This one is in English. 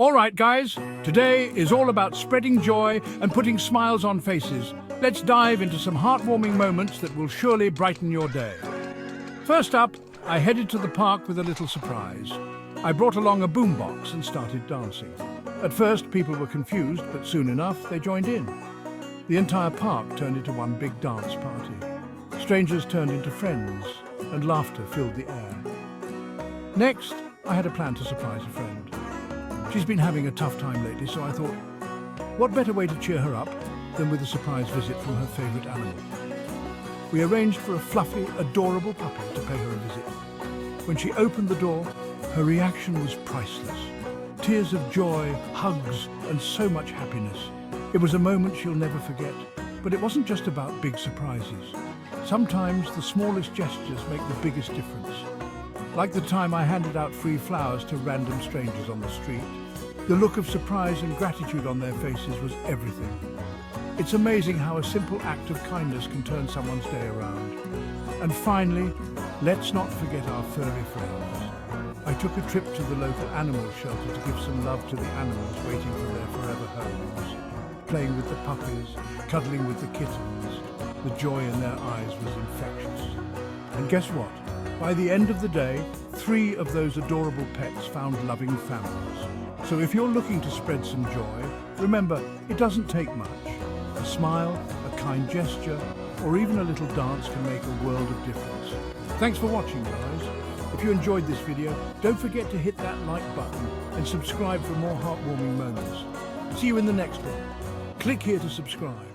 All right, guys, today is all about spreading joy and putting smiles on faces. Let's dive into some heartwarming moments that will surely brighten your day. First up, I headed to the park with a little surprise. I brought along a boombox and started dancing. At first, people were confused, but soon enough, they joined in. The entire park turned into one big dance party. Strangers turned into friends, and laughter filled the air. Next, I had a plan to surprise a friend. She's been having a tough time lately, so I thought, what better way to cheer her up than with a surprise visit from her favourite animal? We arranged for a fluffy, adorable puppy to pay her a visit. When she opened the door, her reaction was priceless. Tears of joy, hugs, and so much happiness. It was a moment she'll never forget. But it wasn't just about big surprises. Sometimes the smallest gestures make the biggest difference. Like the time I handed out free flowers to random strangers on the street. The look of surprise and gratitude on their faces was everything. It's amazing how a simple act of kindness can turn someone's day around. And finally, let's not forget our furry friends. I took a trip to the local animal shelter to give some love to the animals waiting for their forever homes. Playing with the puppies, cuddling with the kittens. The joy in their eyes was infectious. And guess what? By the end of the day, 3 of those adorable pets found loving families. So if you're looking to spread some joy, remember, it doesn't take much. A smile, a kind gesture, or even a little dance can make a world of difference. Thanks for watching, guys. If you enjoyed this video, don't forget to hit that like button and subscribe for more heartwarming moments. See you in the next one. Click here to subscribe.